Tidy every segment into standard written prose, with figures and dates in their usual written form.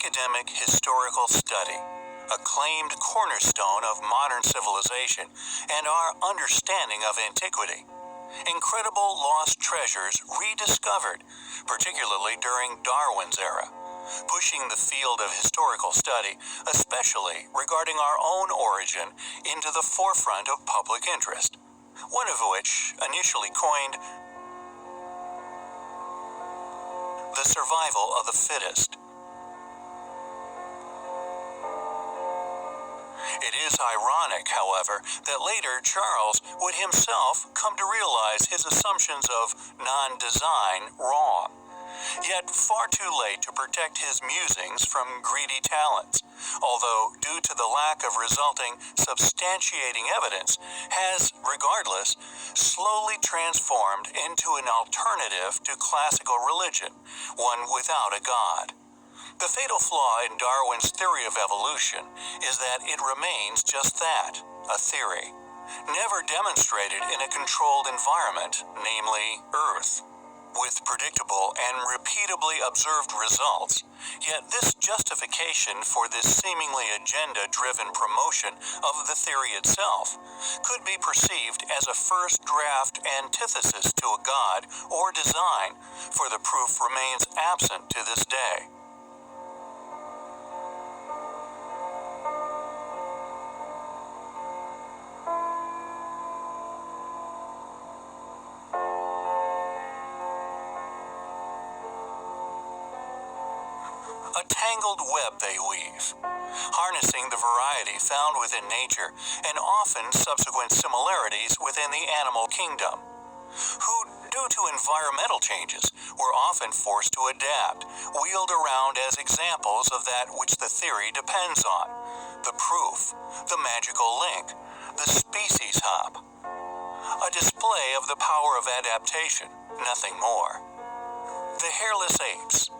academic historical study, a claimed cornerstone of modern civilization and our understanding of antiquity. Incredible lost treasures rediscovered, particularly during Darwin's era, pushing the field of historical study, especially regarding our own origin, into the forefront of public interest, one of which initially coined the survival of the fittest. It is ironic, however, that later Charles would himself come to realize his assumptions of non-design wrong, yet far too late to protect his musings from greedy talents, although due to the lack of resulting substantiating evidence, has, regardless, slowly transformed into an alternative to classical religion, one without a god. The fatal flaw in Darwin's theory of evolution is that it remains just that, a theory, never demonstrated in a controlled environment, namely Earth, with predictable and repeatably observed results. Yet this justification for this seemingly agenda-driven promotion of the theory itself could be perceived as a first draft antithesis to a god or design, for the proof remains absent to this day. A tangled web they weave, harnessing the variety found within nature and often subsequent similarities within the animal kingdom, who, due to environmental changes, were often forced to adapt, wheeled around as examples of that which the theory depends on, the proof, the magical link, the species hop, a display of the power of adaptation, nothing more. The hairless apes,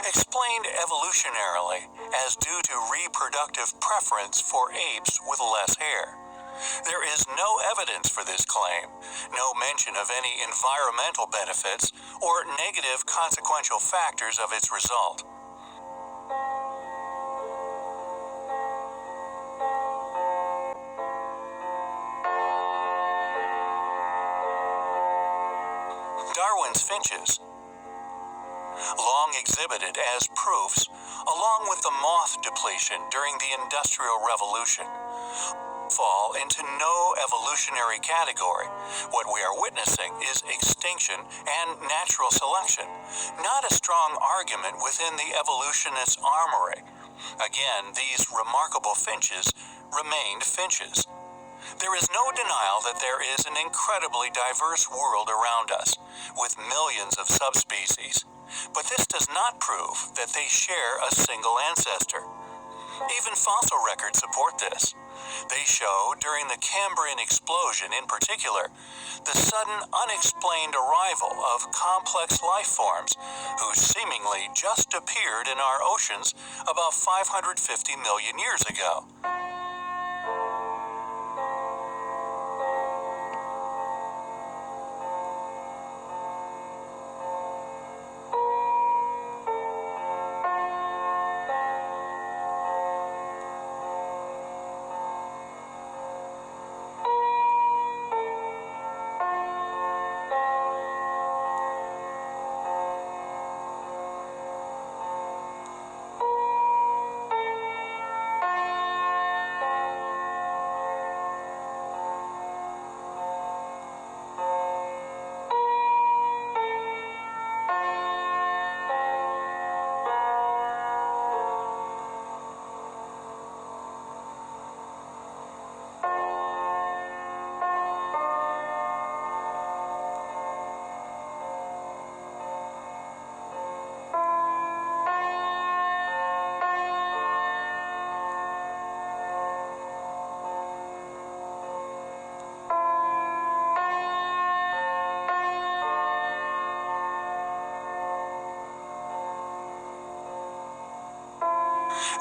explained evolutionarily as due to reproductive preference for apes with less hair. There is no evidence for this claim, no mention of any environmental benefits or negative consequential factors of its result. Darwin's finches, long exhibited as proofs, along with the moth depletion during the Industrial Revolution, fall into no evolutionary category. What we are witnessing is extinction and natural selection, not a strong argument within the evolutionist's armory. Again, these remarkable finches remained finches. There is no denial that there is an incredibly diverse world around us, with millions of subspecies. But this does not prove that they share a single ancestor. Even fossil records support this. They show, during the Cambrian explosion in particular, the sudden unexplained arrival of complex life forms who seemingly just appeared in our oceans about 550 million years ago.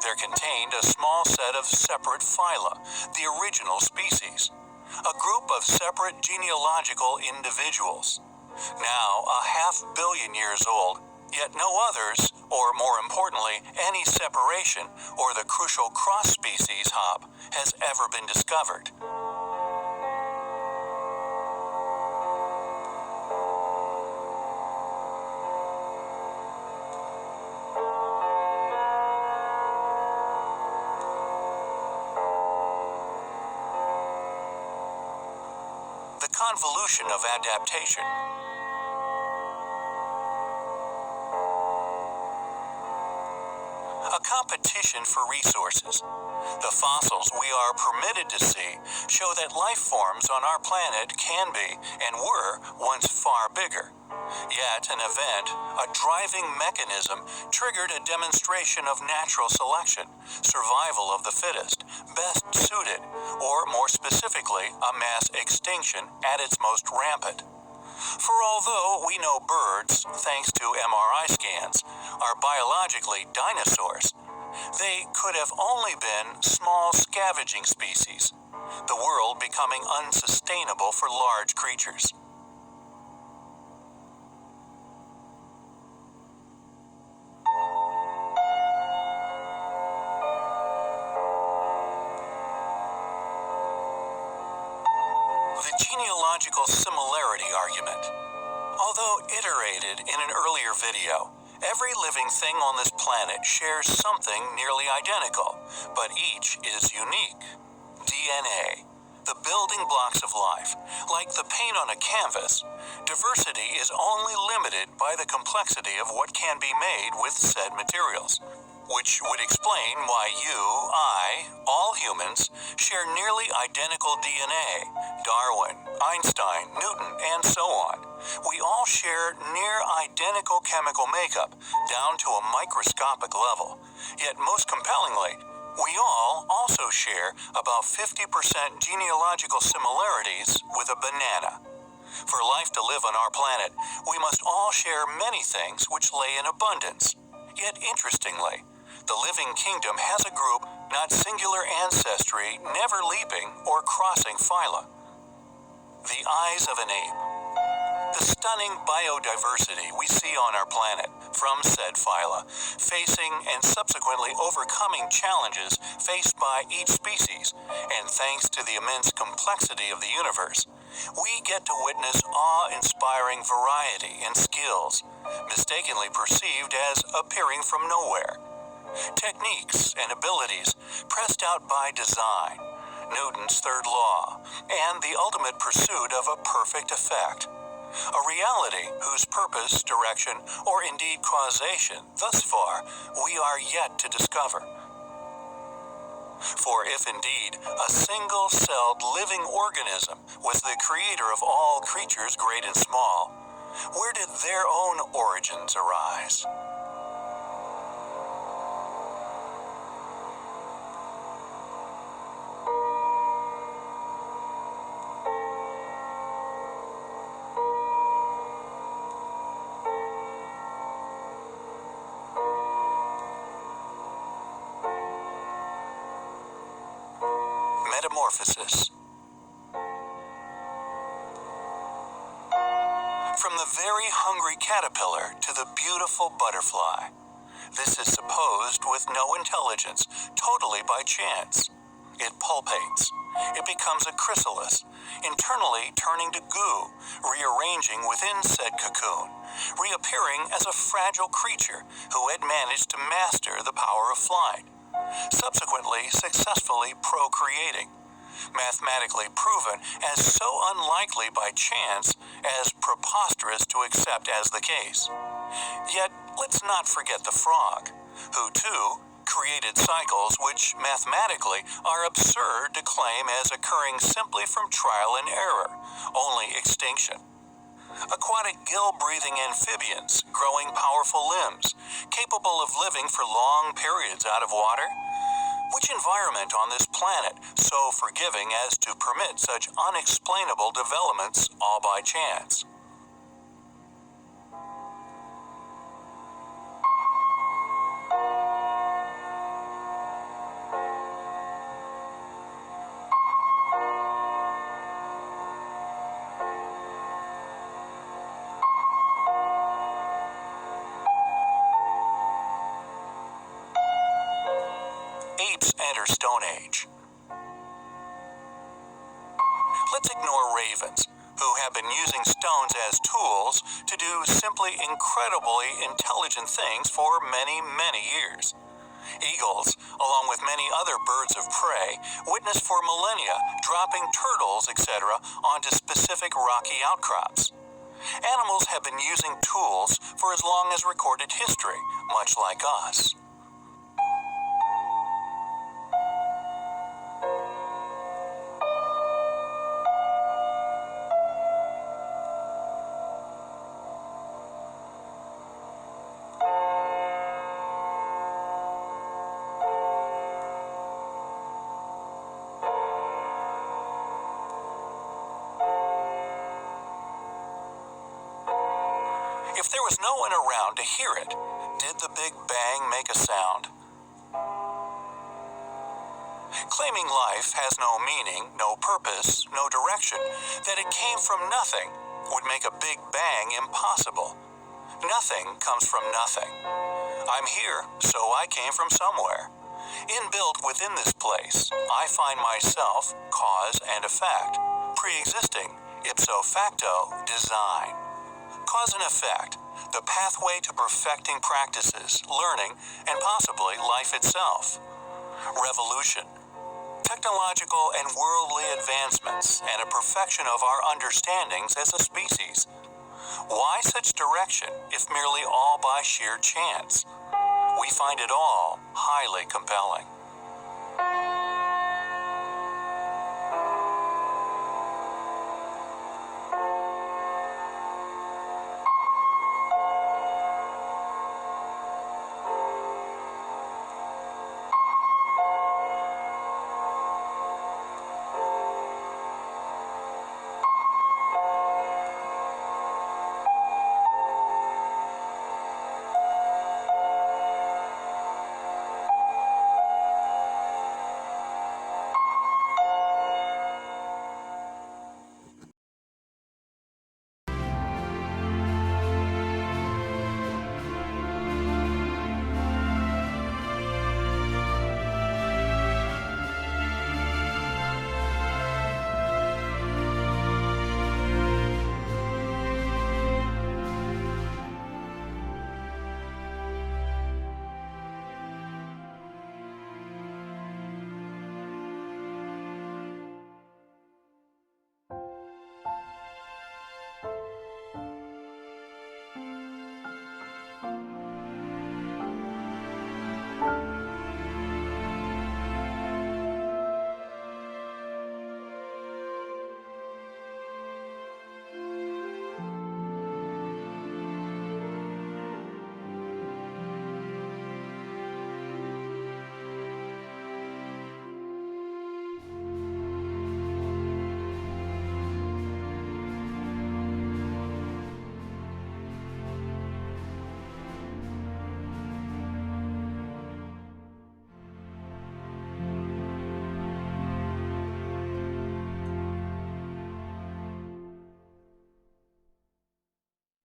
There contained a small set of separate phyla, the original species, a group of separate genealogical individuals. Now a 500 million years old, Yet no others, or more importantly, any separation or the crucial cross-species hop has ever been discovered. The convolution of adaptation. A competition for resources. The fossils we are permitted to see show that life forms on our planet can be, and were, once far bigger. Yet an event, a driving mechanism, triggered a demonstration of natural selection, survival of the fittest, best suited, or more specifically, a mass extinction at its most rampant. For although we know birds, thanks to MRI scans, are biologically dinosaurs, they could have only been small scavenging species, the world becoming unsustainable for large creatures. The genealogical similarity argument. Although iterated in an earlier video, every living thing on this planet shares something nearly identical, but each is unique. DNA, the building blocks of life. Like the paint on a canvas, diversity is only limited by the complexity of what can be made with said materials, which would explain why you, I, all humans, share nearly identical DNA, Darwin, Einstein, Newton, and so on. We all share near identical chemical makeup, down to a microscopic level. Yet most compellingly, we all also share about 50% genealogical similarities with a banana. For life to live on our planet, we must all share many things which lay in abundance. Yet interestingly, the living kingdom has a group, not singular ancestry, never leaping or crossing phyla. The eyes of an ape. The stunning biodiversity we see on our planet from said phyla, facing and subsequently overcoming challenges faced by each species, and thanks to the immense complexity of the universe, we get to witness awe-inspiring variety and skills, mistakenly perceived as appearing from nowhere. Techniques and abilities pressed out by design, Newton's third law, and the ultimate pursuit of a perfect effect. A reality whose purpose, direction, or indeed causation, thus far, we are yet to discover. For if indeed a single-celled living organism was the creator of all creatures great and small, where did their own origins arise? Metamorphosis. From the very hungry caterpillar to the beautiful butterfly, this is supposed with no intelligence, totally by chance. It pulpates. It becomes a chrysalis, internally turning to goo, rearranging within said cocoon, reappearing as a fragile creature who had managed to master the power of flight, subsequently successfully procreating, mathematically proven as so unlikely by chance as preposterous to accept as the case. Yet, let's not forget the frog, who too created cycles which mathematically are absurd to claim as occurring simply from trial and error, only extinction. Aquatic gill-breathing amphibians growing powerful limbs, capable of living for long periods out of water. Which environment on this planet so forgiving as to permit such unexplainable developments all by chance? enter Stone Age. Let's ignore ravens, who have been using stones as tools to do simply incredibly intelligent things for many, many years. Eagles, along with many other birds of prey, witnessed for millennia dropping turtles, etc., onto specific rocky outcrops. Animals have been using tools for as long as recorded history, much like us. If there was no one around to hear it, did the Big Bang make a sound? Claiming life has no meaning, no purpose, no direction, that it came from nothing, would make a Big Bang impossible. Nothing comes from nothing. I'm here, so I came from somewhere. Inbuilt within this place, I find myself, cause and effect, pre-existing, ipso facto, design. Cause and effect, the pathway to perfecting practices, learning, and possibly life itself. Revolution, technological and worldly advancements, and a perfection of our understandings as a species. Why such direction, if merely all by sheer chance? We find it all highly compelling.